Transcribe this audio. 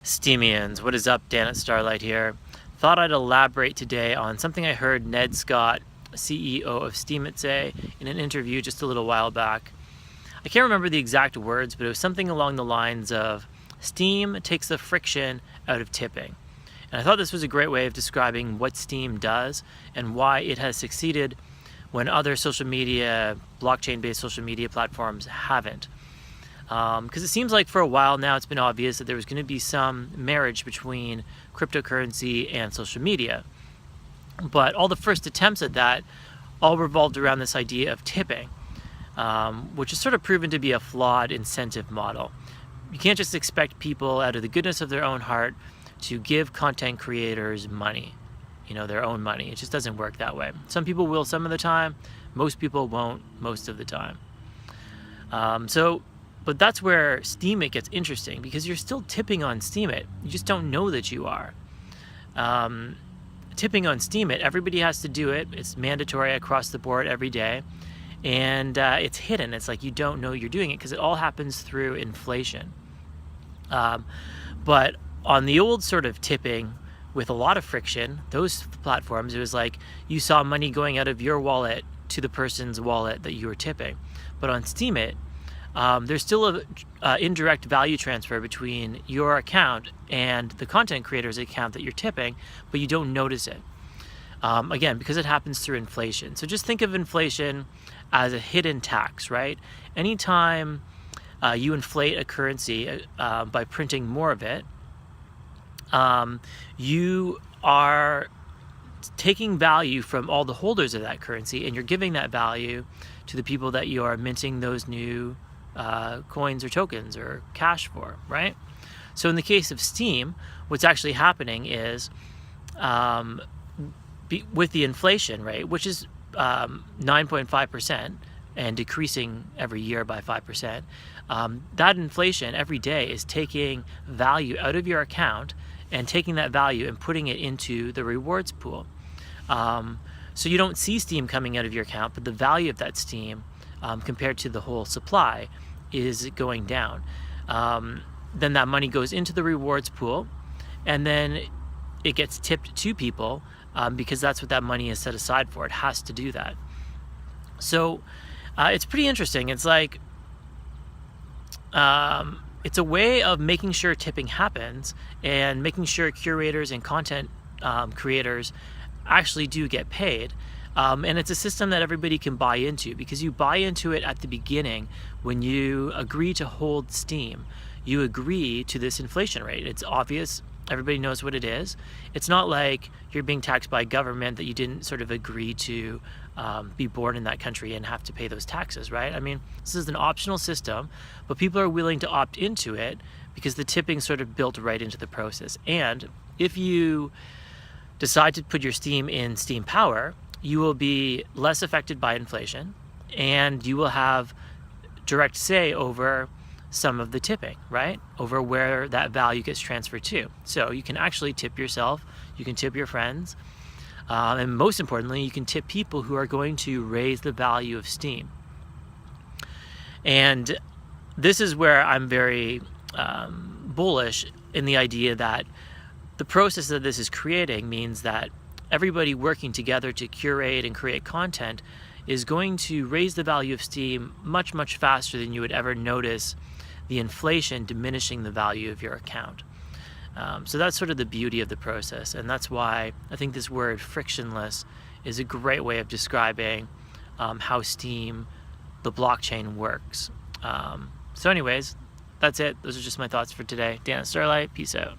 Steemians, what is up? Dan at Starlight here. Thought I'd elaborate today on something I heard Ned Scott, CEO of Steem, say in an interview just a little while back. I can't remember the exact words, but it was something along the lines of Steem takes the friction out of tipping. And I thought this was a great way of describing what Steem does and why it has succeeded when other social media, blockchain-based social media platforms haven't. Because it seems like for a while now it's been obvious that there was going to be some marriage between cryptocurrency and social media. But all the first attempts at that all revolved around this idea of tipping, which is sort of proven to be a flawed incentive model. You can't just expect people out of the goodness of their own heart to give content creators money, their own money. It just doesn't work that way. Some people will some of the time, most people won't most of the time. But that's where Steemit gets interesting, because you're still tipping on Steemit. You just don't know that you are. Tipping on Steemit, everybody has to do it. It's mandatory across the board every day. And it's hidden. It's like you don't know you're doing it because it all happens through inflation. But on the old sort of tipping with a lot of friction, those platforms, it was like you saw money going out of your wallet to the person's wallet that you were tipping. But on Steemit, there's still a indirect value transfer between your account and the content creator's account that you're tipping, but you don't notice it. Again, because it happens through inflation. So just think of inflation as a hidden tax, right? Anytime you inflate a currency by printing more of it, you are taking value from all the holders of that currency, and you're giving that value to the people that you are minting those new coins or tokens or cash for, right? So in the case of Steem, what's actually happening is with the inflation rate, which is 9.5% and decreasing every year by 5%, that inflation every day is taking value out of your account and taking that value and putting it into the rewards pool. So you don't see Steem coming out of your account, but the value of that Steem compared to the whole supply is going down. Then that money goes into the rewards pool, and then it gets tipped to people because that's what that money is set aside for. It has to do that. So it's pretty interesting. It's like it's a way of making sure tipping happens and making sure curators and content creators actually do get paid. And it's a system that everybody can buy into, because you buy into it at the beginning when you agree to hold Steem. You agree to this inflation rate. It's obvious. Everybody knows what it is. It's not like you're being taxed by government that you didn't sort of agree to be born in that country and have to pay those taxes, right? I mean, this is an optional system, but people are willing to opt into it because the tipping sort of built right into the process. And if you decide to put your Steem in Steem Power, you will be less affected by inflation, and you will have direct say over some of the tipping, right? Over where that value gets transferred to. So you can actually tip yourself, you can tip your friends, and most importantly, you can tip people who are going to raise the value of Steem. And this is where I'm very bullish in the idea that the process that this is creating means that everybody working together to curate and create content is going to raise the value of Steem much, much faster than you would ever notice the inflation diminishing the value of your account. So that's sort of the beauty of the process, and that's why I think this word frictionless is a great way of describing how Steem, the blockchain, works. So anyways, that's it. Those are just my thoughts for today. Dan at Starlight, peace out.